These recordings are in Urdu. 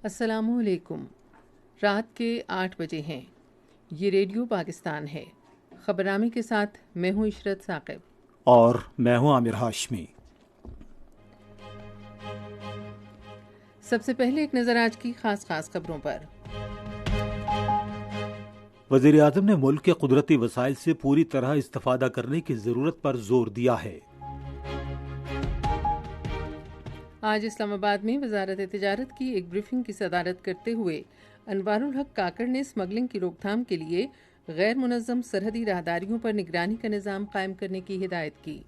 السلام علیکم۔ رات کے 8 بجے ہیں۔ یہ ریڈیو پاکستان ہے۔ خبرنامے کے ساتھ میں ہوں عشرت ثاقب اور میں ہوں عامر ہاشمی۔ سب سے پہلے ایک نظر آج کی خاص خبروں پر۔ وزیر اعظم نے ملک کے قدرتی وسائل سے پوری طرح استفادہ کرنے کی ضرورت پر زور دیا ہے۔ آج اسلام آباد میں وزارت تجارت کی ایک بریفنگ کی صدارت کرتے ہوئے انوار الحق کاکڑ نے اسمگلنگ کی روک تھام کے لیے غیر منظم سرحدی راہداریوں پر نگرانی کا نظام قائم کرنے کی ہدایت کی۔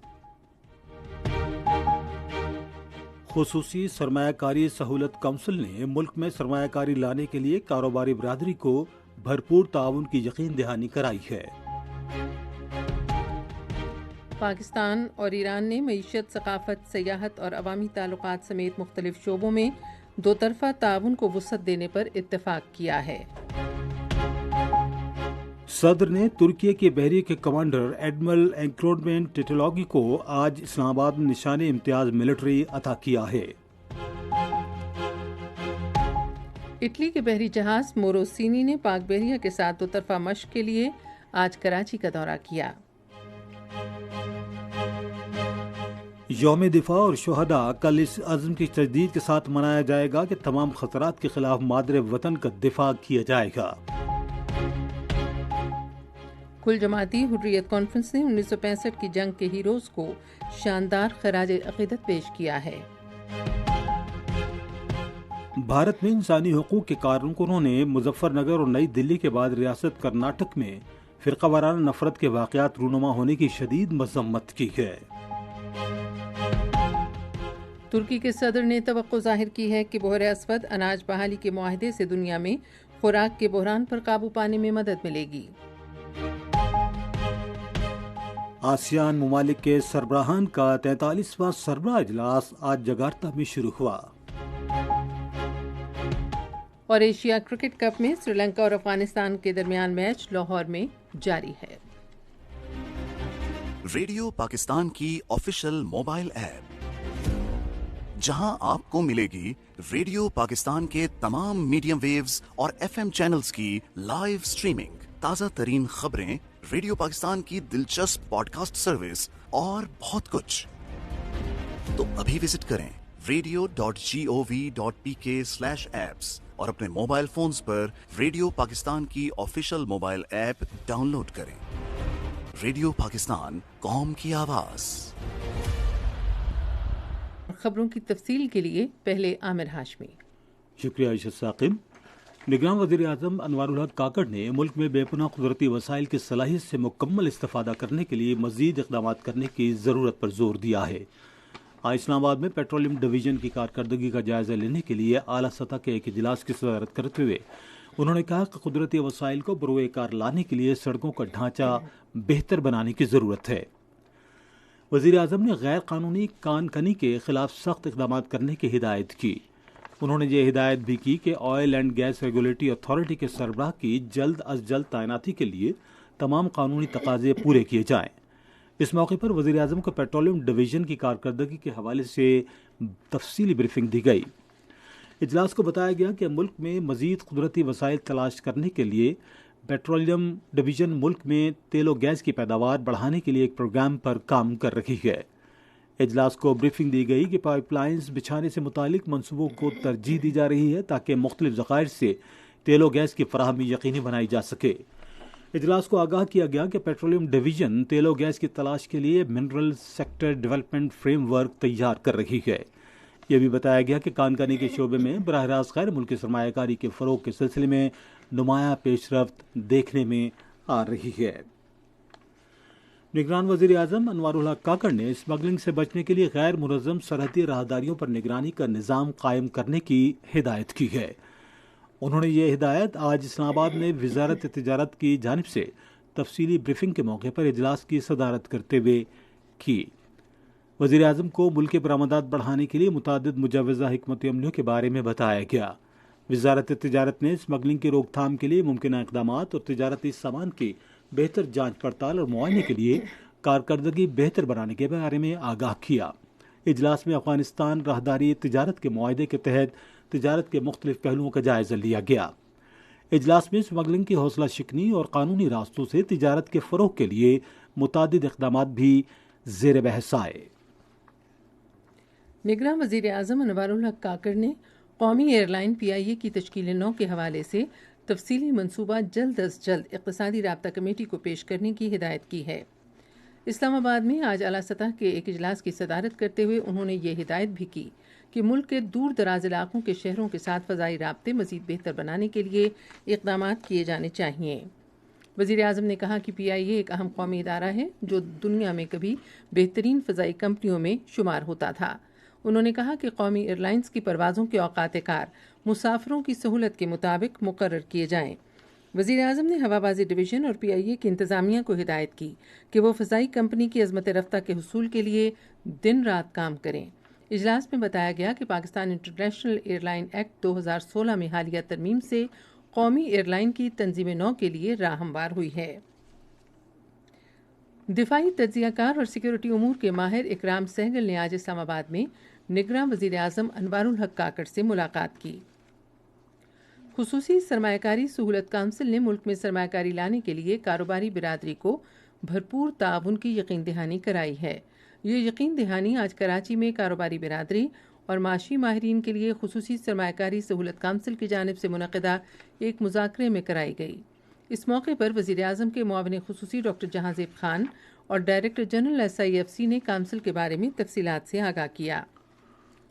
خصوصی سرمایہ کاری سہولت کونسل نے ملک میں سرمایہ کاری لانے کے لیے کاروباری برادری کو بھرپور تعاون کی یقین دہانی کرائی ہے۔ پاکستان اور ایران نے معیشت، ثقافت، سیاحت اور عوامی تعلقات سمیت مختلف شعبوں میں دو طرفہ تعاون کو وسعت دینے پر اتفاق کیا ہے۔ صدر نے ترکی کے بحری کے کمانڈر ایڈمرل اینکروڈمین ٹیٹلاگی کو آج اسلام آباد میں نشان امتیاز ملٹری عطا کیا ہے۔ اٹلی کے بحری جہاز موروسینی نے پاک بحریہ کے ساتھ دو طرفہ مشق کے لیے آج کراچی کا دورہ کیا۔ یوم دفاع اور شہداء کل اس عزم کی تجدید کے ساتھ منایا جائے گا کہ تمام خطرات کے خلاف مادر وطن کا دفاع کیا جائے گا۔ کل جماعتی حریت کانفرنس نے 1965 کی جنگ کے ہیروز کو شاندار خراج عقیدت پیش کیا ہے۔ بھارت میں انسانی حقوق کے کارکنوں نے مظفر نگر اور نئی دلی کے بعد ریاست کرناٹک میں فرقہ وارانہ نفرت کے واقعات رونما ہونے کی شدید مذمت کی ہے۔ ترکی کے صدر نے توقع ظاہر کی ہے کہ بحر اسود اناج بحالی کے معاہدے سے دنیا میں خوراک کے بحران پر قابو پانے میں مدد ملے گی۔ آسیان ممالک کے سربراہان کا 43واں سربراہ اجلاس آج جکارتہ میں شروع ہوا۔ اور ایشیا کرکٹ کپ میں سری لنکا اور افغانستان کے درمیان میچ لاہور میں جاری ہے۔ ریڈیو پاکستان کی آفیشیل موبائل ایپ، جہاں آپ کو ملے گی ریڈیو پاکستان کے تمام میڈیم ویوز اور FM چینلز کی لائیو سٹریمنگ، تازہ ترین خبریں، ریڈیو پاکستان کی دلچسپ پوڈ کاسٹ سروس اور بہت کچھ۔ تو ابھی وزٹ کریں radio.gov.pk/apps اور اپنے موبائل فونز پر ریڈیو پاکستان کی official mobile app download کریں۔ ریڈیو پاکستان، قوم کی آواز۔ خبروں کی تفصیل کے لیے پہلے عامر ہاشمی۔ شکریہ عائشہ ثاقب۔ نگراں وزیر اعظم انوار الحق کاکڑ نے ملک میں بے پناہ قدرتی وسائل کی صلاحیت سے مکمل استفادہ کرنے کے لیے مزید اقدامات کرنے کی ضرورت پر زور دیا ہے۔ آج اسلام آباد میں پیٹرولیم ڈویژن کی کارکردگی کا جائزہ لینے کے لیے اعلیٰ سطح کے ایک اجلاس کی صدارت کرتے ہوئے انہوں نے کہا کہ قدرتی وسائل کو بروئے کار لانے کے لیے سڑکوں کا ڈھانچہ بہتر بنانے کی ضرورت ہے۔ وزیر اعظم نے غیر قانونی کان کنی کے خلاف سخت اقدامات کرنے کی ہدایت کی۔ انہوں نے یہ ہدایت بھی کی کہ oil and gas regulatory authority کے سربراہ کی جلد از جلد تعیناتی کے لیے تمام قانونی تقاضے پورے کیے جائیں۔ اس موقع پر وزیر اعظم کو پیٹرولیم ڈویژن کی کارکردگی کے حوالے سے تفصیلی بریفنگ دی گئی۔ اجلاس کو بتایا گیا کہ ملک میں مزید قدرتی وسائل تلاش کرنے کے لیے پیٹرولیم ڈویژن ملک میں تیل و گیس کی پیداوار بڑھانے کے لیے ایک پروگرام پر کام کر رہی ہے۔ اجلاس کو بریفنگ دی گئی کہ پائپ لائنز بچھانے سے متعلق منصوبوں کو ترجیح دی جا رہی ہے تاکہ مختلف ذخائر سے تیل و گیس کی فراہمی یقینی بنائی جا سکے۔ اجلاس کو آگاہ کیا گیا کہ پیٹرولیم ڈویژن تیل و گیس کی تلاش کے لیے mineral sector development frame work تیار کر رہی ہے۔ یہ بھی بتایا گیا کہ کان کنی کے شعبے میں براہ راست غیر ملکی سرمایہ کاری کے فروغ کے سلسلے میں نمایاں پیش رفت دیکھنے میں آ رہی ہے۔ نگران وزیر اعظم انوار الحق کاکڑ نے اسمگلنگ سے بچنے کے لیے غیر منظم سرحدی راہداریوں پر نگرانی کا نظام قائم کرنے کی ہدایت کی ہے۔ انہوں نے یہ ہدایت آج اسلام آباد میں وزارت تجارت کی جانب سے تفصیلی بریفنگ کے موقع پر اجلاس کی صدارت کرتے ہوئے کی۔ وزیر اعظم کو ملک کے برآمدات بڑھانے کے لیے متعدد مجوزہ حکمت عملیوں کے بارے میں بتایا گیا۔ وزارت تجارت نے اسمگلنگ کی روک تھام کے لیے ممکنہ اقدامات اور تجارتی سامان کی بہتر جانچ پڑتال اور معائنے کے لیے کارکردگی بہتر بنانے کے بارے میں آگاہ کیا۔ اجلاس میں افغانستان راہداری تجارت کے معاہدے کے تحت تجارت کے مختلف پہلوؤں کا جائزہ لیا گیا۔ اجلاس میں اسمگلنگ کی حوصلہ شکنی اور قانونی راستوں سے تجارت کے فروغ کے لیے متعدد اقدامات بھی زیر بحث آئے۔ نگراں وزیر اعظم انوار الحق کاکڑ نے قومی ایئر لائن PIA کی تشکیل نو کے حوالے سے تفصیلی منصوبہ جلد از جلد اقتصادی رابطہ کمیٹی کو پیش کرنے کی ہدایت کی ہے۔ اسلام آباد میں آج اعلیٰ سطح کے ایک اجلاس کی صدارت کرتے ہوئے انہوں نے یہ ہدایت بھی کی کہ ملک کے دور دراز علاقوں کے شہروں کے ساتھ فضائی رابطے مزید بہتر بنانے کے لیے اقدامات کیے جانے چاہیے۔ وزیر اعظم نے کہا کہ PIA ایک اہم قومی ادارہ ہے جو دنیا میں کبھی بہترین فضائی کمپنیوں میں شمار ہوتا تھا۔ انہوں نے کہا کہ قومی ایئر لائنز کی پروازوں کے اوقات کار مسافروں کی سہولت کے مطابق مقرر کیے جائیں۔ وزیر اعظم نے ہوا بازی ڈویژن اور PIA کی انتظامیہ کو ہدایت کی کہ وہ فضائی کمپنی کی عظمت رفتہ کے حصول کے لیے دن رات کام کریں۔ اجلاس میں بتایا گیا کہ Pakistan international air line act 2016 میں حالیہ ترمیم سے قومی ایئر لائن کی تنظیم نو کے لیے راہ ہموار ہوئی ہے۔ دفاعی تجزیہ کار اور سیکیورٹی امور کے ماہر اکرام سہگل نے آج اسلام آباد میں نگراں وزیر اعظم انوار الحق کاکڑ سے ملاقات کی۔ خصوصی سرمایہ کاری سہولت کونسل نے ملک میں سرمایہ کاری لانے کے لیے کاروباری برادری کو بھرپور تعاون کی یقین دہانی کرائی ہے۔ یہ یقین دہانی آج کراچی میں کاروباری برادری اور معاشی ماہرین کے لیے خصوصی سرمایہ کاری سہولت کونسل کی جانب سے منعقدہ ایک مذاکرے میں کرائی گئی۔ اس موقع پر وزیر اعظم کے معاون خصوصی ڈاکٹر جہانزیب خان اور ڈائریکٹر جنرل SIFC نے کونسل کے بارے میں تفصیلات سے آگاہ کیا۔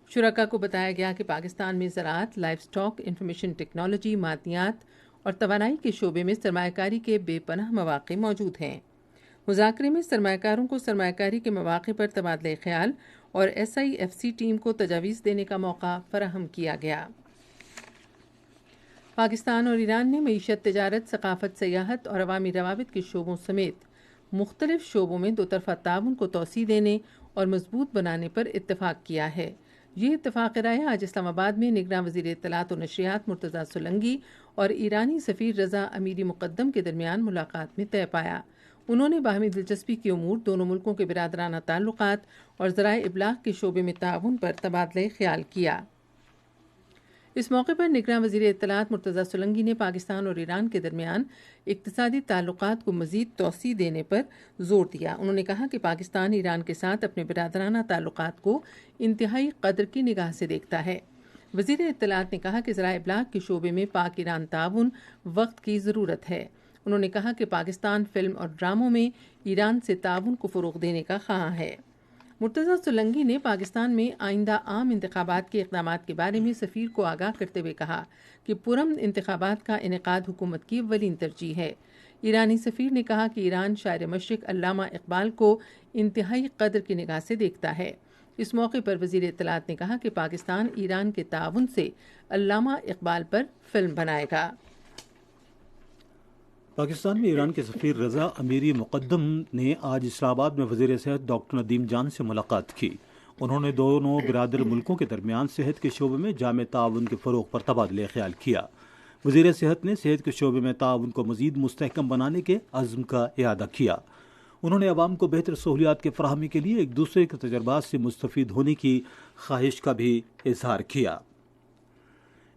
شرکاء کو بتایا گیا کہ پاکستان میں زراعت، لائف سٹاک، انفارمیشن ٹیکنالوجی، معدنیات اور توانائی کے شعبے میں سرمایہ کاری کے بے پناہ مواقع موجود ہیں۔ مذاکرے میں سرمایہ کاروں کو سرمایہ کاری کے مواقع پر تبادلہ خیال اور SIFC ٹیم کو تجاویز دینے کا موقع فراہم کیا گیا۔ پاکستان اور ایران نے معیشت، تجارت، ثقافت، سیاحت اور عوامی روابط کے شعبوں سمیت مختلف شعبوں میں دو طرفہ تعاون کو توسیع دینے اور مضبوط بنانے پر اتفاق کیا ہے۔ یہ اتفاق رائے آج اسلام آباد میں نگراں وزیر اطلاعات و نشریات مرتضیٰ سولنگی اور ایرانی سفیر رضا امیری مقدم کے درمیان ملاقات میں طے پایا۔ انہوں نے باہمی دلچسپی کے امور، دونوں ملکوں کے برادرانہ تعلقات اور ذرائع ابلاغ کے شعبے میں تعاون پر تبادلہ خیال کیا۔ اس موقع پر نگراں وزیر اطلاعات مرتضیٰ سولنگی نے پاکستان اور ایران کے درمیان اقتصادی تعلقات کو مزید توسیع دینے پر زور دیا۔ انہوں نے کہا کہ پاکستان ایران کے ساتھ اپنے برادرانہ تعلقات کو انتہائی قدر کی نگاہ سے دیکھتا ہے۔ وزیر اطلاعات نے کہا کہ ذرائع ابلاغ کے شعبے میں پاک ایران تعاون وقت کی ضرورت ہے۔ انہوں نے کہا کہ پاکستان فلم اور ڈراموں میں ایران سے تعاون کو فروغ دینے کا خواہاں ہے۔ مرتضیٰ سولنگی نے پاکستان میں آئندہ عام انتخابات کے اقدامات کے بارے میں سفیر کو آگاہ کرتے ہوئے کہا کہ پرامن انتخابات کا انعقاد حکومت کی اولین ترجیح ہے۔ ایرانی سفیر نے کہا کہ ایران شاعر مشرق علامہ اقبال کو انتہائی قدر کی نگاہ سے دیکھتا ہے۔ اس موقع پر وزیر اطلاعات نے کہا کہ پاکستان ایران کے تعاون سے علامہ اقبال پر فلم بنائے گا۔ پاکستان میں ایران کے سفیر رضا امیری مقدم نے آج اسلام آباد میں وزیر صحت ڈاکٹر ندیم جان سے ملاقات کی۔ انہوں نے دونوں برادر ملکوں کے درمیان صحت کے شعبے میں جامع تعاون کے فروغ پر تبادلہ خیال کیا۔ وزیر صحت نے صحت کے شعبے میں تعاون کو مزید مستحکم بنانے کے عزم کا اعادہ کیا۔ انہوں نے عوام کو بہتر سہولیات کی فراہمی کے لیے ایک دوسرے کے تجربات سے مستفید ہونے کی خواہش کا بھی اظہار کیا۔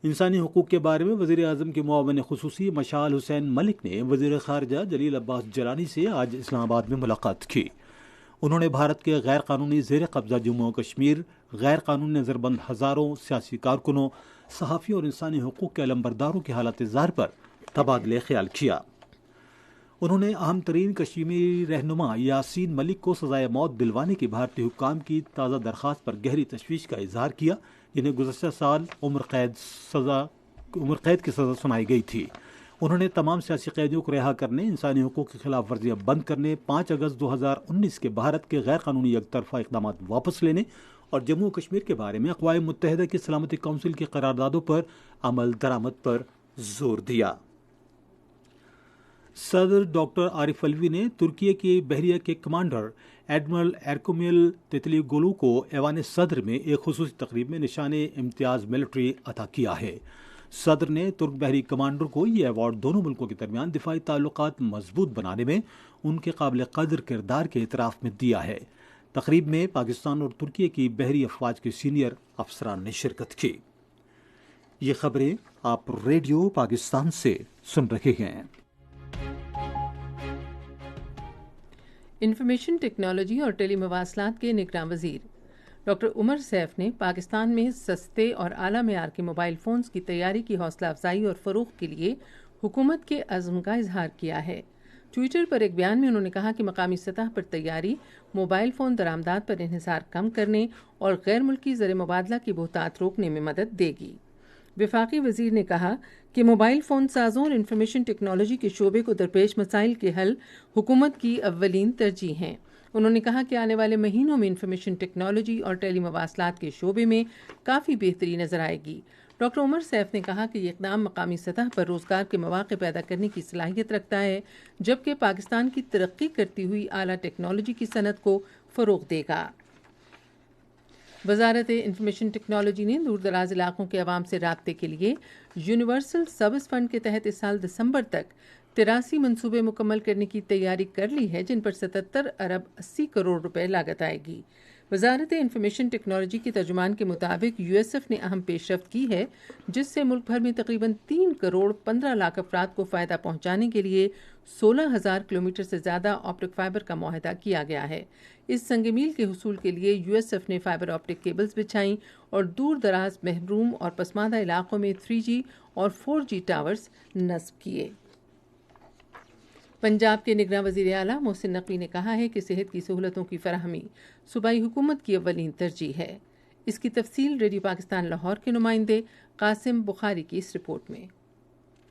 انسانی حقوق کے بارے میں وزیر اعظم کے معاون خصوصی مشعل حسین ملک نے وزیر خارجہ جلیل عباس جیلانی سے آج اسلام آباد میں ملاقات کی۔ انہوں نے بھارت کے غیر قانونی زیر قبضہ جموں و کشمیر، غیر قانونی نظر بند ہزاروں سیاسی کارکنوں، صحافیوں اور انسانی حقوق کے علمبرداروں کی حالت زار پر تبادلہ خیال کیا۔ انہوں نے اہم ترین کشمیری رہنما یاسین ملک کو سزائے موت دلوانے کی بھارتی حکام کی تازہ درخواست پر گہری تشویش کا اظہار کیا، جنہیں گزشتہ سال عمر قید کی سزا سنائی گئی تھی۔ انہوں نے تمام سیاسی قیدیوں کو رہا کرنے، انسانی حقوق کی خلاف ورزیاں بند کرنے، 5 اگست 2019 کے بھارت کے غیر قانونی یک طرفہ اقدامات واپس لینے اور جموں و کشمیر کے بارے میں اقوام متحدہ کی سلامتی کونسل کی قراردادوں پر عمل درآمد پر زور دیا۔ صدر ڈاکٹر عارف علوی نے ترکی کی بحریہ کے کمانڈر ایڈمرل ایرکومیل تتلی گولو کو ایوان صدر میں ایک خصوصی تقریب میں نشان امتیاز ملٹری عطا کیا ہے۔ صدر نے ترک بحری کمانڈر کو یہ ایوارڈ دونوں ملکوں کے درمیان دفاعی تعلقات مضبوط بنانے میں ان کے قابل قدر کردار کے اعتراف میں دیا ہے۔ تقریب میں پاکستان اور ترکی کی بحری افواج کے سینئر افسران نے شرکت کی۔ یہ خبریں آپ ریڈیو پاکستان سے سن رہے ہیں۔ انفارمیشن ٹیکنالوجی اور ٹیلی مواصلات کے نگراں وزیر ڈاکٹر عمر سیف نے پاکستان میں سستے اور اعلیٰ معیار کے موبائل فونز کی تیاری کی حوصلہ افزائی اور فروغ کے لیے حکومت کے عزم کا اظہار کیا ہے۔ ٹویٹر پر ایک بیان میں انہوں نے کہا کہ مقامی سطح پر تیاری موبائل فون درآمدات پر انحصار کم کرنے اور غیر ملکی زر مبادلہ کی بہتات روکنے میں مدد دے گی۔ وفاقی وزیر نے کہا کہ موبائل فون سازوں اور انفارمیشن ٹیکنالوجی کے شعبے کو درپیش مسائل کے حل حکومت کی اولین ترجیح ہیں۔ انہوں نے کہا کہ آنے والے مہینوں میں انفارمیشن ٹیکنالوجی اور ٹیلی مواصلات کے شعبے میں کافی بہتری نظر آئے گی۔ ڈاکٹر عمر سیف نے کہا کہ یہ اقدام مقامی سطح پر روزگار کے مواقع پیدا کرنے کی صلاحیت رکھتا ہے، جبکہ پاکستان کی ترقی کرتی ہوئی اعلیٰ ٹیکنالوجی کی صنعت کو فروغ دے گا۔ وزارت انفارمیشن ٹیکنالوجی نے دور دراز علاقوں کے عوام سے رابطے کے لیے یونیورسل سروس فنڈ کے تحت اس سال دسمبر تک 83 منصوبے مکمل کرنے کی تیاری کر لی ہے، جن پر 77 ارب 80 کروڑ روپے لاگت آئے گی۔ وزارت انفارمیشن ٹیکنالوجی کے ترجمان کے مطابق یو ایس ایف نے اہم پیش رفت کی ہے، جس سے ملک بھر میں تقریباً 3 کروڑ 15 لاکھ افراد کو فائدہ پہنچانے کے لیے 16,000 کلومیٹر سے زیادہ آپٹک فائبر کا معاہدہ کیا گیا ہے۔ اس سنگ میل کے حصول کے لیے یو ایس ایف نے فائبر آپٹک کیبلز بچھائیں اور دور دراز محروم اور پسماندہ علاقوں میں 3G اور 4G ٹاورز نصب کیے۔ پنجاب کے نگراں وزیر اعلیٰ محسن نقوی نے کہا ہے کہ صحت کی سہولتوں کی فراہمی صوبائی حکومت کی اولین ترجیح ہے۔ اس کی تفصیل ریڈیو پاکستان لاہور کے نمائندے قاسم بخاری کی اس رپورٹ میں۔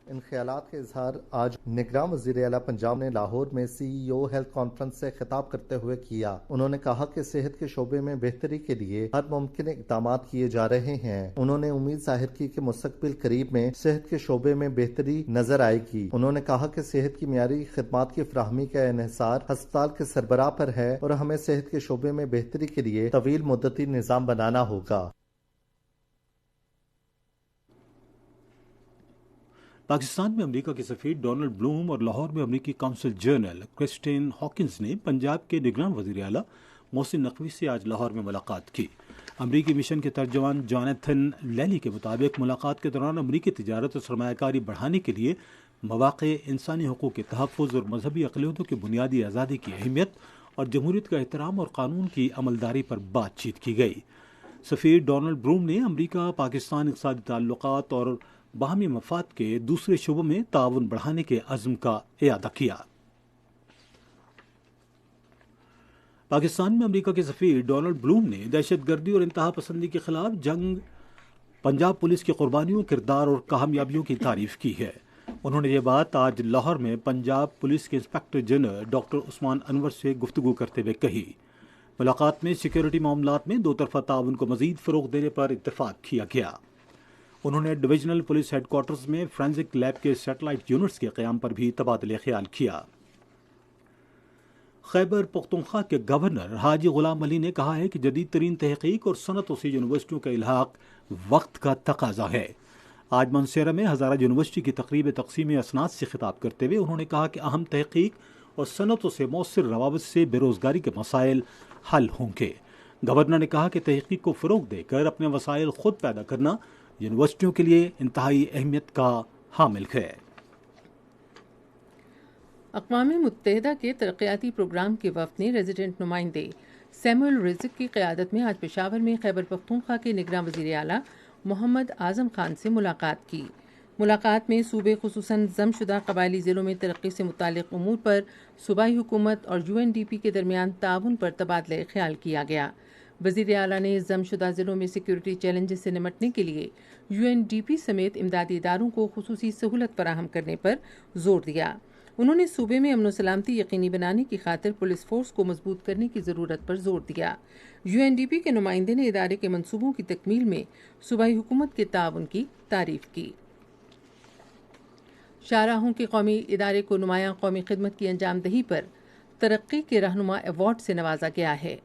ان خیالات کا اظہار آج نگراں وزیر اعلیٰ پنجاب نے لاہور میں CEO ہیلتھ کانفرنس سے خطاب کرتے ہوئے کیا۔ انہوں نے کہا کہ صحت کے شعبے میں بہتری کے لیے ہر ممکن اقدامات کیے جا رہے ہیں۔ انہوں نے امید ظاہر کی کہ مستقبل قریب میں صحت کے شعبے میں بہتری نظر آئے گی۔ انہوں نے کہا کہ صحت کی معیاری خدمات کی فراہمی کا انحصار ہسپتال کے سربراہ پر ہے اور ہمیں صحت کے شعبے میں بہتری کے لیے طویل مدتی نظام بنانا ہوگا۔ پاکستان میں امریکہ کے سفیر ڈونلڈ بلوم اور لاہور میں امریکی کونسل جنرل کرسٹین ہاکنز نے پنجاب کے نگراں وزیر اعلیٰ محسن نقوی سے آج لاہور میں ملاقات کی۔ امریکی مشن کے ترجمان جانتھن لیلی کے مطابق ملاقات کے دوران امریکی تجارت اور سرمایہ کاری بڑھانے کے لیے مواقع، انسانی حقوق کے تحفظ اور مذہبی اقلیتوں کی بنیادی آزادی کی اہمیت اور جمہوریت کا احترام اور قانون کی عملداری پر بات چیت کی گئی۔ سفیر ڈونلڈ بلوم نے امریکہ پاکستان اقتصادی تعلقات اور باہمی مفاد کے دوسرے شعبوں میں تعاون بڑھانے کے عزم کا اعادہ کیا۔ پاکستان میں امریکہ کے سفیر ڈونلڈ بلوم نے دہشت گردی اور انتہا پسندی کے خلاف جنگ پنجاب پولیس کی قربانیوں، کردار اور کامیابیوں کی تعریف کی ہے۔ انہوں نے یہ بات آج لاہور میں پنجاب پولیس کے انسپکٹر جنرل ڈاکٹر عثمان انور سے گفتگو کرتے ہوئے کہی۔ ملاقات میں سیکیورٹی معاملات میں دو طرفہ تعاون کو مزید فروغ دینے پر اتفاق کیا گیا۔ انہوں نے ڈویژنل پولیس ہیڈ کوارٹرز میں فرینزک لیب کے سیٹلائٹ یونٹس کے قیام پر بھی تبادلہ خیال کیا۔ خیبر پختونخوا کے گورنر حاجی غلام علی نے کہا ہے کہ جدید ترین تحقیق اور صنعتوں سے یونیورسٹیوں کا الحاق وقت کا تقاضا ہے۔ آج منسیرہ میں ہزارہ یونیورسٹی کی تقریب تقسیم اسناد سے خطاب کرتے ہوئے انہوں نے کہا کہ اہم تحقیق اور صنعتوں سے مؤثر روابط سے بے روزگاری کے مسائل حل ہوں گے۔ گورنر نے کہا کہ تحقیق کو فروغ دے کر اپنے وسائل خود پیدا کرنا یونیورسٹیوں کے لیے انتہائی اہمیت کا حامل ہے۔ اقوام متحدہ کے ترقیاتی پروگرام کے وفد نے ریزیڈنٹ نمائندے سیموئل رزق کی قیادت میں آج پشاور میں خیبر پختونخوا کے نگراں وزیر اعلیٰ محمد اعظم خان سے ملاقات کی۔ ملاقات میں صوبے خصوصاً ضم شدہ قبائلی ضلعوں میں ترقی سے متعلق امور پر صوبائی حکومت اور UNDP کے درمیان تعاون پر تبادلہ خیال کیا گیا۔ وزیر اعلیٰ نے ضم شدہ ضلعوں میں سیکیورٹی چیلنجز سے نمٹنے کے لیے UNDP سمیت امدادی اداروں کو خصوصی سہولت فراہم کرنے پر زور دیا۔ انہوں نے صوبے میں امن و سلامتی یقینی بنانے کی خاطر پولیس فورس کو مضبوط کرنے کی ضرورت پر زور دیا۔ UNDP کے نمائندے نے ادارے کے منصوبوں کی تکمیل میں صوبائی حکومت کے تعاون کی تعریف کی۔ شاہراہوں کے قومی ادارے کو نمایاں قومی خدمت کی انجام دہی پر ترقی کے رہنما ایوارڈ سے نوازا گیا ہے۔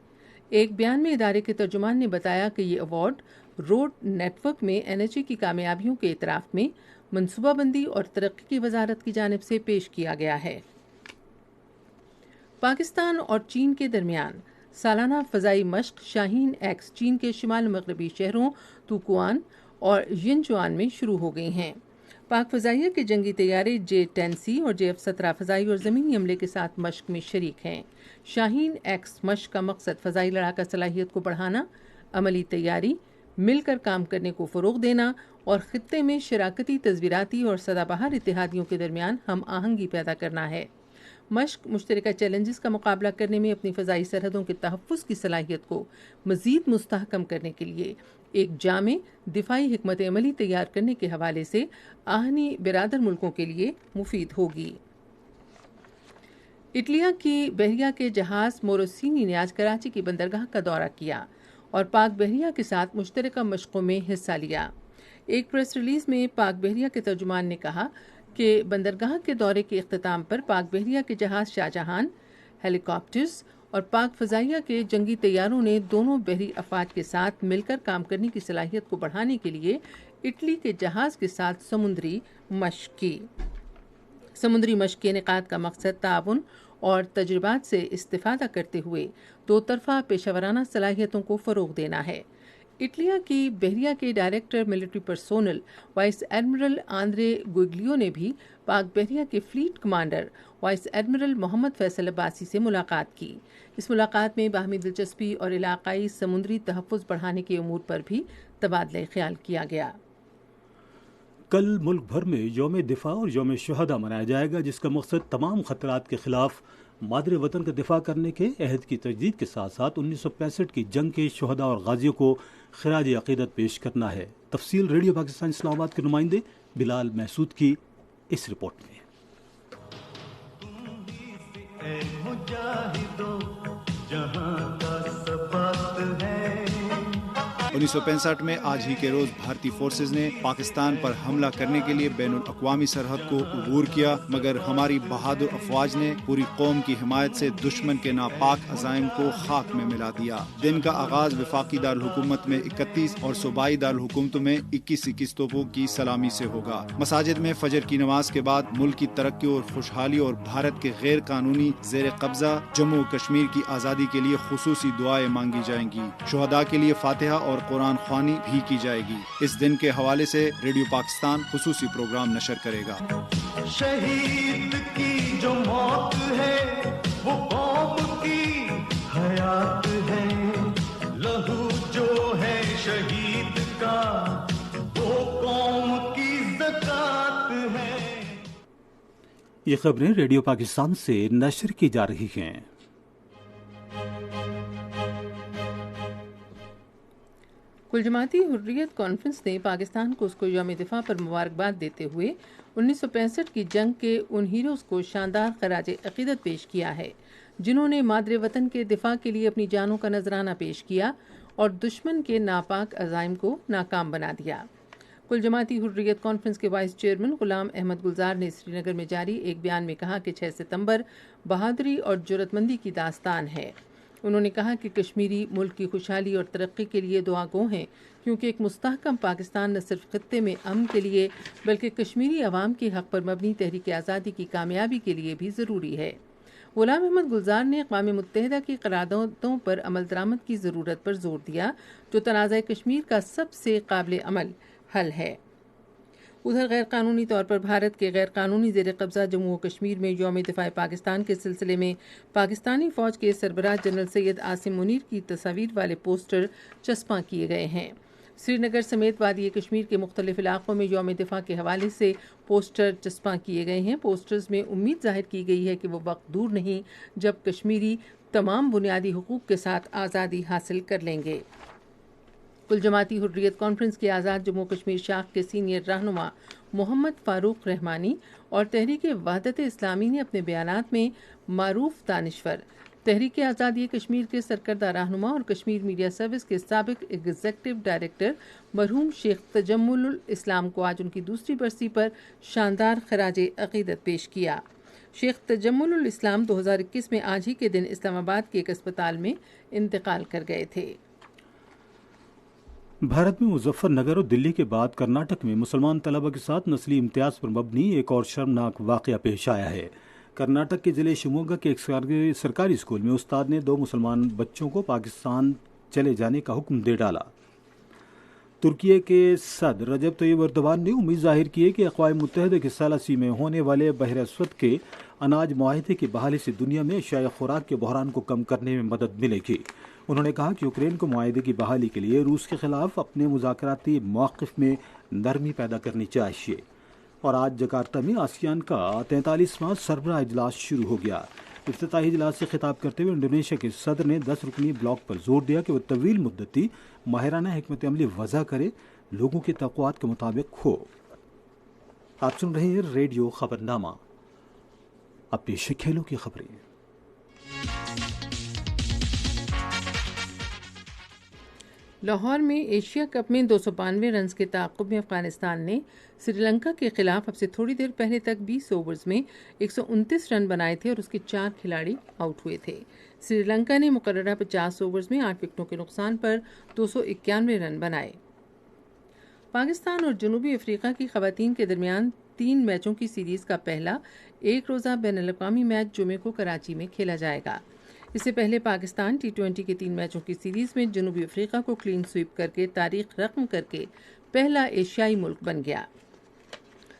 ایک بیان میں ادارے کے ترجمان نے بتایا کہ یہ ایوارڈ روڈ نیٹ ورک میں NHA کی کامیابیوں کے اعتراف میں منصوبہ بندی اور ترقی کی وزارت کی جانب سے پیش کیا گیا ہے۔ پاکستان اور چین کے درمیان سالانہ فضائی مشق شاہین ایکس چین کے شمال مغربی شہروں توکوان اور ینچوان میں شروع ہو گئی ہیں۔ پاک فضائیہ کے جنگی طیارے J-10C اور JF-17 فضائی اور زمینی حملے کے ساتھ مشق میں شریک ہیں۔ شاہین ایکس مشق کا مقصد فضائی لڑاکا صلاحیت کو بڑھانا، عملی تیاری، مل کر کام کرنے کو فروغ دینا اور خطے میں شراکتی تصویراتی اور سدا بہار اتحادیوں کے درمیان ہم آہنگی پیدا کرنا ہے۔ مشق مشترکہ چیلنجز کا مقابلہ کرنے میں اپنی فضائی سرحدوں کے تحفظ کی صلاحیت کو مزید مستحکم کرنے کے لیے ایک جامع دفاعی حکمت عملی تیار کرنے کے حوالے سے آہنی برادر ملکوں کے لیے مفید ہوگی۔ اٹلیا کی بحریہ کے جہاز موروسینی نے آج کراچی کی بندرگاہ کا دورہ کیا اور پاک بحریہ کے ساتھ مشترکہ مشقوں میں حصہ لیا۔ ایک پریس ریلیز میں پاک بحریہ کے ترجمان نے کہا کہ بندرگاہ کے دورے کے اختتام پر پاک بحریہ کے جہاز شاہ جہان، ہیلی کاپٹرز اور پاک فضائیہ کے جنگی طیاروں نے دونوں بحری افواج کے ساتھ مل کر کام کرنے کی صلاحیت کو بڑھانے کے لیے اٹلی کے جہاز کے ساتھ سمندری مشق کی۔ سمندری مشق کے انعقاد کا مقصد تعاون اور تجربات سے استفادہ کرتے ہوئے دو طرفہ پیشہ ورانہ صلاحیتوں کو فروغ دینا ہے۔ اٹلیا کی بحریہ کے director military personnel vice admiral Andrea گوگلیو نے بھی پاک بحریہ کے fleet commander vice admiral Muhammad Faisal Abbasi سے ملاقات کی۔ اس ملاقات میں باہمی دلچسپی اور علاقائی سمندری تحفظ بڑھانے کے امور پر بھی تبادلہ خیال کیا گیا۔ کل ملک بھر میں یوم دفاع اور یوم شہداء منایا جائے گا، جس کا مقصد تمام خطرات کے خلاف مادر وطن کا دفاع کرنے کے عہد کی تجدید کے ساتھ ساتھ 1965 کی جنگ کے شہداء اور غازیوں کو خراج عقیدت پیش کرنا ہے۔ تفصیل ریڈیو پاکستان اسلام آباد کے نمائندے بلال محسود کی اس رپورٹ میں۔ 1965 میں آج ہی کے روز بھارتی فورسز نے پاکستان پر حملہ کرنے کے لیے بین الاقوامی سرحد کو عبور کیا، مگر ہماری بہادر افواج نے پوری قوم کی حمایت سے دشمن کے ناپاک عزائم کو خاک میں ملا دیا۔ دن کا آغاز وفاقی دارالحکومت میں 31 اور صوبائی دارالحکومتوں میں 21 توپوں کی سلامی سے ہوگا۔ مساجد میں فجر کی نماز کے بعد ملک کی ترقی اور خوشحالی اور بھارت کے غیر قانونی زیر قبضہ جموں و کشمیر کی آزادی کے لیے خصوصی دعائیں مانگی جائیں گی۔ شہداء کے لیے فاتحہ اور قرآن خوانی بھی کی جائے گی۔ اس دن کے حوالے سے ریڈیو پاکستان خصوصی پروگرام نشر کرے گا۔ شہید کی جو موت ہے وہ قوم کی حیات ہے، لہو جو ہے شہید کا وہ قوم کی زکات ہے۔ یہ خبریں ریڈیو پاکستان سے نشر کی جا رہی ہیں۔ کل جماعتی حریت کانفرنس نے پاکستان کو اس کو یوم دفاع پر مبارکباد دیتے ہوئے 1965 کی جنگ کے ان ہیروز کو شاندار خراج عقیدت پیش کیا ہے جنہوں نے مادر وطن کے دفاع کے لیے اپنی جانوں کا نذرانہ پیش کیا اور دشمن کے ناپاک عزائم کو ناکام بنا دیا۔ کل جماعتی حریت کانفرنس کے وائس چیئرمین غلام احمد گلزار نے سری نگر میں جاری ایک بیان میں کہا کہ 6 ستمبر بہادری اور جرأت مندی کی داستان ہے۔ انہوں نے کہا کہ کشمیری ملک کی خوشحالی اور ترقی کے لیے دعا گو ہیں، کیونکہ ایک مستحکم پاکستان نہ صرف خطے میں امن کے لیے بلکہ کشمیری عوام کے حق پر مبنی تحریک آزادی کی کامیابی کے لیے بھی ضروری ہے۔ غلام احمد گلزار نے اقوام متحدہ کی قراردادوں پر عمل درآمد کی ضرورت پر زور دیا، جو تنازع کشمیر کا سب سے قابل عمل حل ہے۔ ادھر غیر قانونی طور پر بھارت کے غیر قانونی زیر قبضہ جموں و کشمیر میں یوم دفاع پاکستان کے سلسلے میں پاکستانی فوج کے سربراہ جنرل سید عاصم منیر کی تصاویر والے پوسٹر چسپاں کیے گئے ہیں۔ سری نگر سمیت وادی کشمیر کے مختلف علاقوں میں یوم دفاع کے حوالے سے پوسٹر چسپاں کیے گئے ہیں۔ پوسٹرز میں امید ظاہر کی گئی ہے کہ وہ وقت دور نہیں جب کشمیری تمام بنیادی حقوق کے ساتھ آزادی حاصل کر لیں گے۔ کل جماعتی حریت کانفرنس کے آزاد جموں کشمیر شاخ کے سینئر رہنما محمد فاروق رحمانی اور تحریک وحدت اسلامی نے اپنے بیانات میں معروف دانشور، تحریک آزادی کشمیر کے سرکردہ رہنما اور کشمیر میڈیا سروس کے سابق ایگزیکٹو ڈائریکٹر مرحوم شیخ تجمل الاسلام کو آج ان کی دوسری برسی پر شاندار خراج عقیدت پیش کیا۔ شیخ تجمل الاسلام 2021 میں آج ہی کے دن اسلام آباد کے ایک اسپتال میں انتقال کر گئے تھے۔ بھارت میں مظفر نگر اور دلی کے بعد کرناٹک میں مسلمان طلبہ کے ساتھ نسلی امتیاز پر مبنی ایک اور شرمناک واقعہ پیش آیا ہے۔ کرناٹک کے ضلع شموگا کے ایک سرکاری اسکول میں استاد نے 2 مسلمان بچوں کو پاکستان چلے جانے کا حکم دے ڈالا۔ ترکی کے صدر رجب طیب ایردوان نے امید ظاہر کی ہے کہ اقوام متحدہ کے ثالثی میں ہونے والے بحر اسود کے اناج معاہدے کی بحالی سے دنیا میں اشیائے خوراک کے بحران کو کم کرنے میں مدد ملے گی۔ انہوں نے کہا کہ یوکرین کو معاہدے کی بحالی کے لیے روس کے خلاف اپنے مذاکراتی موقف میں نرمی پیدا کرنی چاہیے۔ اور آج جکارتہ میں آسیان کا 43واں سربراہ اجلاس شروع ہو گیا۔ افتتاحی اجلاس سے خطاب کرتے ہوئے انڈونیشیا کے صدر نے 10 رکنی بلاک پر زور دیا کہ وہ طویل مدتی ماہرانہ حکمت عملی وضع کرے، لوگوں کی توقعات کے مطابق ہو۔ آپ سن رہے ہیں ریڈیو خبرنامہ۔ اب پیش ہے کھیلوں کی خبریں۔ لاہور میں ایشیا کپ میں 292 رنز کے تعاقب میں افغانستان نے سری لنکا کے خلاف اب سے تھوڑی دیر پہلے تک 20 اوورز میں 129 رن بنائے تھے اور اس کے 4 کھلاڑی آؤٹ ہوئے تھے۔ سری لنکا نے مقررہ 50 اوورز میں 8 وکٹوں کے نقصان پر 291 رن بنائے۔ پاکستان اور جنوبی افریقہ کی خواتین کے درمیان 3 میچوں کی سیریز کا پہلا ایک روزہ بین الاقوامی میچ جمعے کو کراچی میں کھیلا جائے گا۔ اس سے پہلے پاکستان T20 کے 3 میچوں کی سیریز میں جنوبی افریقہ کو کلین سویپ کر کے تاریخ رقم کر کے پہلا ایشیائی ملک بن گیا۔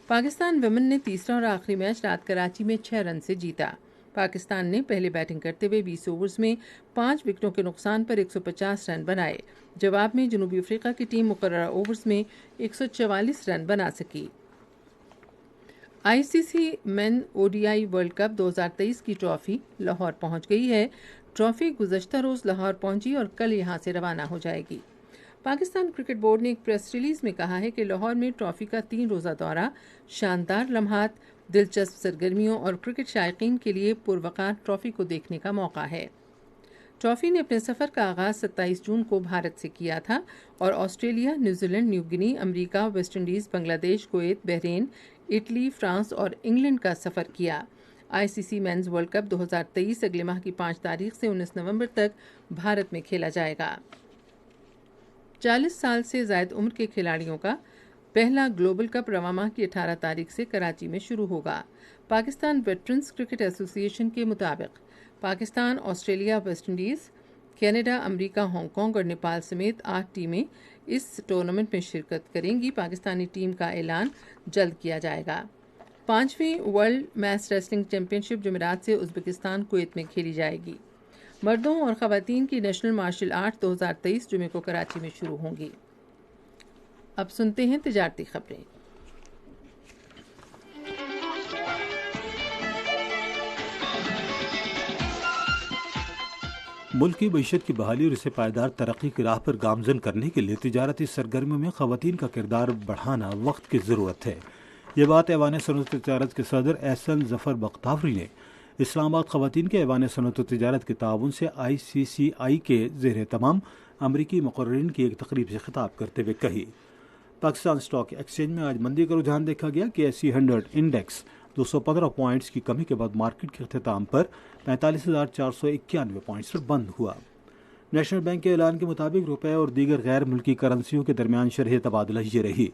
پاکستان ویمن نے تیسرا اور آخری میچ رات کراچی میں 6 رن سے جیتا۔ پاکستان نے پہلے بیٹنگ کرتے ہوئے 20 اوورز میں 5 وکٹوں کے نقصان پر 150 رن بنائے۔ جواب میں جنوبی افریقہ کی ٹیم مقررہ اوورز میں 144 رن بنا سکی۔ ICC مین ODI ورلڈ کپ 2023 کی ٹرافی لاہور پہنچ گئی ہے۔ ٹرافی گزشتہ روز لاہور پہنچی اور کل یہاں سے روانہ ہو جائے گی۔ پاکستان کرکٹ بورڈ نے ایک پریس ریلیز میں کہا ہے کہ لاہور میں ٹرافی کا 3 روزہ دورہ شاندار لمحات، دلچسپ سرگرمیوں اور کرکٹ شائقین کے لیے پروقار ٹرافی کو دیکھنے کا موقع ہے۔ ٹرافی نے اپنے سفر کا آغاز 27 جون کو بھارت سے کیا تھا اور Australia, New Zealand, New Guinea, امریکہ، ویسٹ انڈیز، بنگلہ دیش، کویت، بحرین، اٹلی، فرانس اور انگلینڈ کا سفر کیا۔ ICC مینز ورلڈ کپ 2023 اگلے ماہ کی 5 تاریخ سے 19 نومبر تک بھارت میں کھیلا جائے گا۔ 40 سال سے زائد عمر کے کھلاڑیوں کا پہلا گلوبل کپ رواں ماہ کی 18 تاریخ سے کراچی میں شروع ہوگا۔ پاکستان ویٹرنز کرکٹ ایسوسی ایشن کے مطابق Pakistan, Australia, West Indies, Canada, امریکہ، ہانگ کانگ اور نیپال سمیت 8 ٹیمیں اس ٹورنامنٹ میں شرکت کریں گی۔ پاکستانی ٹیم کا اعلان جلد کیا جائے گا۔ 5ویں ورلڈ میس ریسلنگ چیمپئن شپ جمعرات سے ازبکستان کویت میں کھیلی جائے گی۔ مردوں اور خواتین کی نیشنل مارشل آرٹ 2023 جمعے کو کراچی میں شروع ہوں گی۔ اب سنتے ہیں تجارتی خبریں۔ ملک کی معیشت کی بحالی اور اسے پائیدار ترقی کی راہ پر گامزن کرنے کے لیے تجارتی سرگرمیوں میں خواتین کا کردار بڑھانا وقت کی ضرورت ہے۔ یہ بات ایوان صنعت و تجارت کے صدر احسن ظفر بختیاری نے اسلام آباد خواتین کے ایوان صنعت و تجارت کے تعاون سے ICCI کے زیر اہتمام امریکی مقررین کی ایک تقریب سے خطاب کرتے ہوئے کہی۔ پاکستان اسٹاک ایکسچینج میں آج مندی کا رجحان دیکھا گیا کہ SC 100 انڈیکس 215 پوائنٹس کی کمی کے بعد مارکیٹ کے اختتام پر 45,491 پوائنٹس پر بند ہوا۔ نیشنل بینک کے اعلان کے مطابق روپے اور دیگر غیر ملکی کرنسیوں کے درمیان شرح تبادلہ یہ رہی۔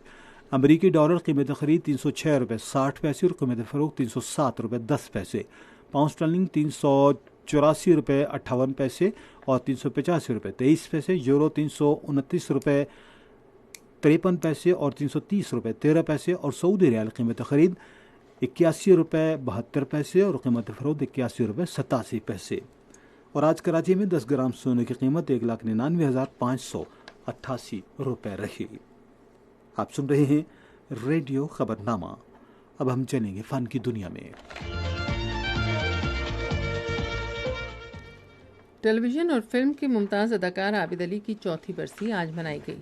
امریکی ڈالر قیمت خرید 306 روپے 60 پیسے اور قیمت فروخت 307 روپے 10 پیسے، پاؤنڈ اسٹرلنگ 384 روپے 58 پیسے اور 385 روپے 23 پیسے، یورو 329 روپے 53 پیسے اور 330 روپے 13 پیسے اور سعودی ریال قیمت خرید 81 روپے 72 پیسے اور قیمت فروخت 81 روپے 87 پیسے۔ اور آج کراچی میں 10 گرام سونے کی قیمت 1,99,588 روپے رہی۔ آپ سن رہے ہیں ریڈیو خبرنامہ۔ اب ہم چلیں گے فن کی دنیا میں۔ ٹیلی ویژن اور فلم کے ممتاز اداکار عابد علی کی 4تھی برسی آج منائی گئی۔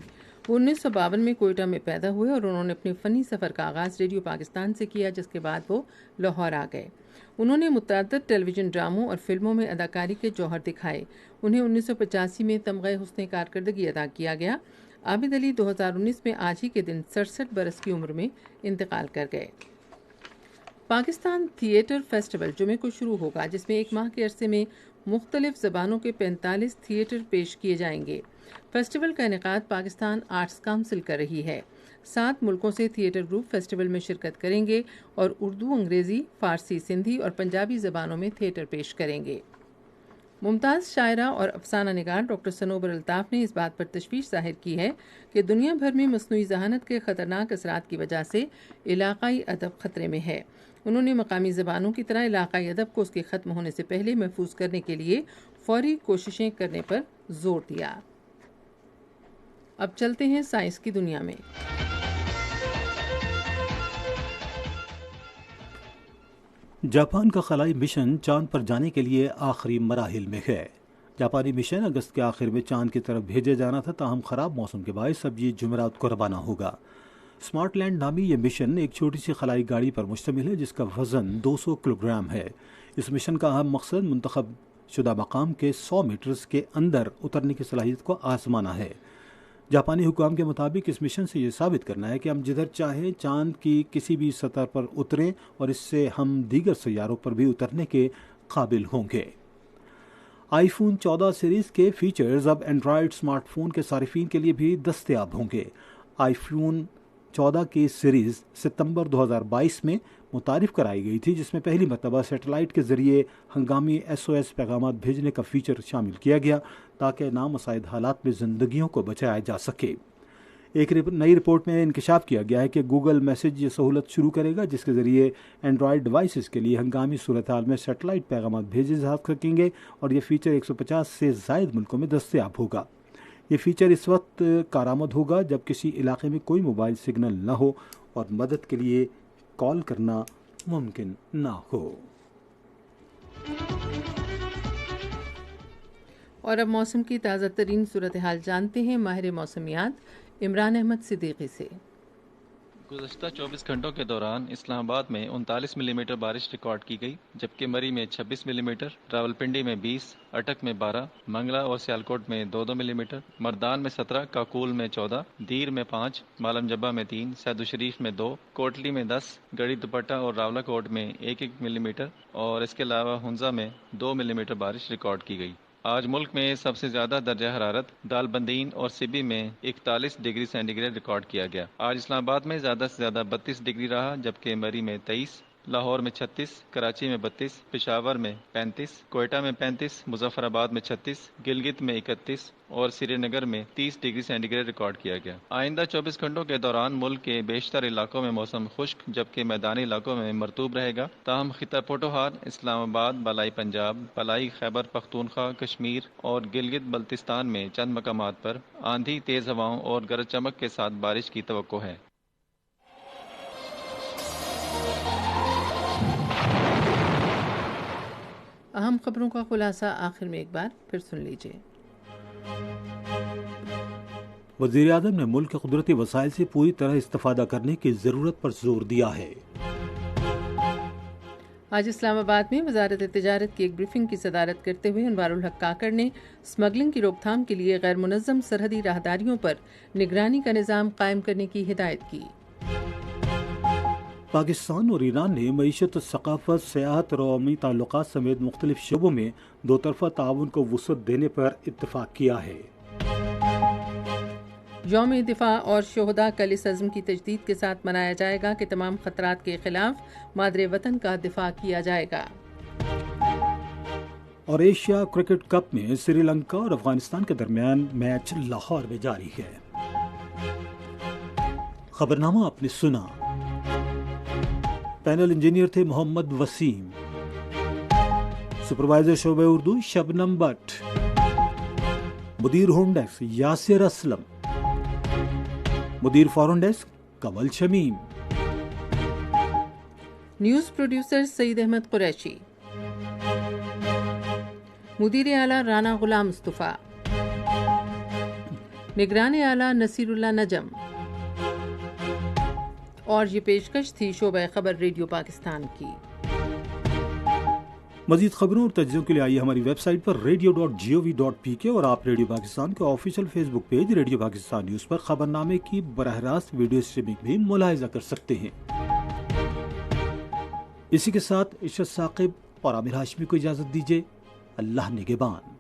وہ 1952 میں کوئٹہ میں پیدا ہوئے اور انہوں نے اپنے فنی سفر کا آغاز ریڈیو پاکستان سے کیا، جس کے بعد وہ لاہور آ گئے۔ انہوں نے متعدد ٹیلی ویژن ڈراموں اور فلموں میں اداکاری کے جوہر دکھائے۔ انہیں 1985 میں تمغہ حسن کارکردگی عطا کیا گیا۔ عابد علی 2019 میں آج ہی کے دن 67 برس کی عمر میں انتقال کر گئے۔ پاکستان تھیٹر فیسٹیول جمعے کو شروع ہوگا، جس میں 1 ماہ کے عرصے میں مختلف زبانوں کے 45 تھیٹر پیش کیے جائیں گے۔ فیسٹیول کا انعقاد پاکستان آرٹس کونسل کر رہی ہے۔ 7 ملکوں سے تھیٹر گروپ فیسٹیول میں شرکت کریں گے اور اردو، انگریزی، فارسی، سندھی اور پنجابی زبانوں میں تھیٹر پیش کریں گے۔ ممتاز شاعرہ اور افسانہ نگار ڈاکٹر صنوبر الطاف نے اس بات پر تشویش ظاہر کی ہے کہ دنیا بھر میں مصنوعی ذہانت کے خطرناک اثرات کی وجہ سے علاقائی ادب خطرے میں ہے۔ انہوں نے مقامی زبانوں کی طرح علاقائی ادب کو اس کے ختم ہونے سے پہلے محفوظ کرنے کے لیے فوری کوششیں کرنے پر زور دیا۔ اب چلتے ہیں سائنس کی دنیا میں۔ جاپان کا خلائی مشن چاند پر جانے کے لیے آخری مراحل میں ہے۔ جاپانی مشن اگست کے آخر میں چاند کی طرف بھیجا جانا تھا، تاہم خراب موسم کے باعث اب یہ جمعرات کو روانہ ہوگا۔ اسمارٹ لینڈ نامی یہ مشن ایک چھوٹی سی خلائی گاڑی پر مشتمل ہے جس کا وزن 200 کلو گرام ہے۔ اس مشن کا اہم مقصد منتخب شدہ مقام کے 100 میٹرز کے اندر اترنے کی صلاحیت کو آزمانا ہے۔ جاپانی حکام کے مطابق اس مشن سے یہ ثابت کرنا ہے کہ ہم جدھر چاہیں چاند کی کسی بھی سطح پر اتریں اور اس سے ہم دیگر سیاروں پر بھی اترنے کے قابل ہوں گے۔ آئی فون 14 سیریز کے فیچرز اب اینڈرائیڈ اسمارٹ فون کے صارفین کے لیے بھی دستیاب ہوں گے۔ آئی فون 14 کی سیریز ستمبر 2022 میں متعارف کرائی گئی تھی، جس میں پہلی مرتبہ سیٹلائٹ کے ذریعے ہنگامی SOS پیغامات بھیجنے کا فیچر شامل کیا گیا تاکہ نامساعد حالات میں زندگیوں کو بچایا جا سکے۔ ایک نئی رپورٹ میں انکشاف کیا گیا ہے کہ گوگل میسج یہ سہولت شروع کرے گا جس کے ذریعے اینڈرائیڈ ڈیوائسز کے لیے ہنگامی صورتحال میں سیٹلائٹ پیغامات بھیجے جا سکیں گے، اور یہ فیچر 150 سے زائد ملکوں میں دستیاب ہوگا۔ یہ فیچر اس وقت کارآمد ہوگا جب کسی علاقے میں کوئی موبائل سگنل نہ ہو اور مدد کے لیے کال کرنا ممکن نہ ہو۔ اور اب موسم کی تازہ ترین صورتحال جانتے ہیں ماہر موسمیات عمران احمد صدیقی سے۔ گزشتہ 24 گھنٹوں کے دوران اسلام آباد میں 39 ملی میٹر بارش ریکارڈ کی گئی، جبکہ مری میں 26 ملی میٹر، راولپنڈی میں 20، اٹک میں 12، منگلا اور سیالکوٹ میں 2 ملی میٹر، مردان میں 17، کاکول میں 14، دیر میں 5، مالم جبہ میں 3، سیدو شریف میں 2، کوٹلی میں 10، گڑھی دوپٹہ اور راولہ کوٹ میں 1 ملی میٹر اور اس کے علاوہ ہنزا میں 2 ملی میٹر بارش ریکارڈ کی گئی۔ آج ملک میں سب سے زیادہ درجہ حرارت دالبندین اور سبی میں 41 ڈگری سینٹی گریڈ ریکارڈ کیا گیا۔ آج اسلام آباد میں زیادہ سے زیادہ 32 ڈگری رہا، جبکہ مری میں 23، لاہور میں 36، کراچی میں 32، پشاور میں 35، کوئٹہ میں 35، مظفر آباد میں 36، گلگت میں 31 اور سری نگر میں 30 ڈگری سینٹی گریڈ ریکارڈ کیا گیا۔ آئندہ 24 گھنٹوں کے دوران ملک کے بیشتر علاقوں میں موسم خشک جبکہ میدانی علاقوں میں مرطوب رہے گا، تاہم خطہ پوٹوہار، اسلام آباد، بالائی پنجاب، بالائی خیبر پختونخوا، کشمیر اور گلگت بلتستان میں چند مقامات پر آندھی، تیز ہواؤں اور گرج چمک کے ساتھ بارش کی توقع ہے۔ اہم خبروں کا خلاصہ آخر میں ایک بار پھر سن لیجیے۔ وزیر اعظم نے ملک کے قدرتی وسائل سے پوری طرح استفادہ کرنے کی ضرورت پر زور دیا ہے۔ آج اسلام آباد میں وزارت تجارت کی ایک بریفنگ کی صدارت کرتے ہوئے انوار الحق کاکڑ نے اسمگلنگ کی روک تھام کے لیے غیر منظم سرحدی راہداریوں پر نگرانی کا نظام قائم کرنے کی ہدایت کی۔ پاکستان اور ایران نے معیشت، ثقافت، سیاحت اور عوامی تعلقات سمیت مختلف شعبوں میں دو طرفہ تعاون کو وسعت دینے پر اتفاق کیا ہے۔ یوم دفاع اور شہداء کل اس عزم کی تجدید کے ساتھ منایا جائے گا کہ تمام خطرات کے خلاف مادر وطن کا دفاع کیا جائے گا۔ اور ایشیا کرکٹ کپ میں سری لنکا اور افغانستان کے درمیان میچ لاہور میں جاری ہے۔ خبرنامہ آپ نے سنا۔ پینل انجینئر تھے محمد وسیم، سپروائزر شعبہ اردو شبنم بٹ، مدیر ہوم ڈیسک یاسر اسلم، مدیر foreign desk Kanwal Shamim, news producer Saeed Ahmed Qureshi, مدیر اعلیٰ رانا غلام مصطفیٰ، نگران اعلیٰ نصیر اللہ نجم، اور یہ پیشکش تھی شعبہ خبر ریڈیو پاکستان کی۔ مزید خبروں اور تجزیوں کے لیے آئیے ہماری ویب سائٹ پر radio.gov.pk اور آپ ریڈیو پاکستان کے آفیشیل فیس بک پیج ریڈیو پاکستان نیوز پر خبرنامے کی براہ راست ویڈیو اسٹریمنگ بھی ملاحظہ کر سکتے ہیں۔ اسی کے ساتھ عشرت ثاقب اور عامر ہاشمی کو اجازت دیجیے۔ اللہ نگہبان۔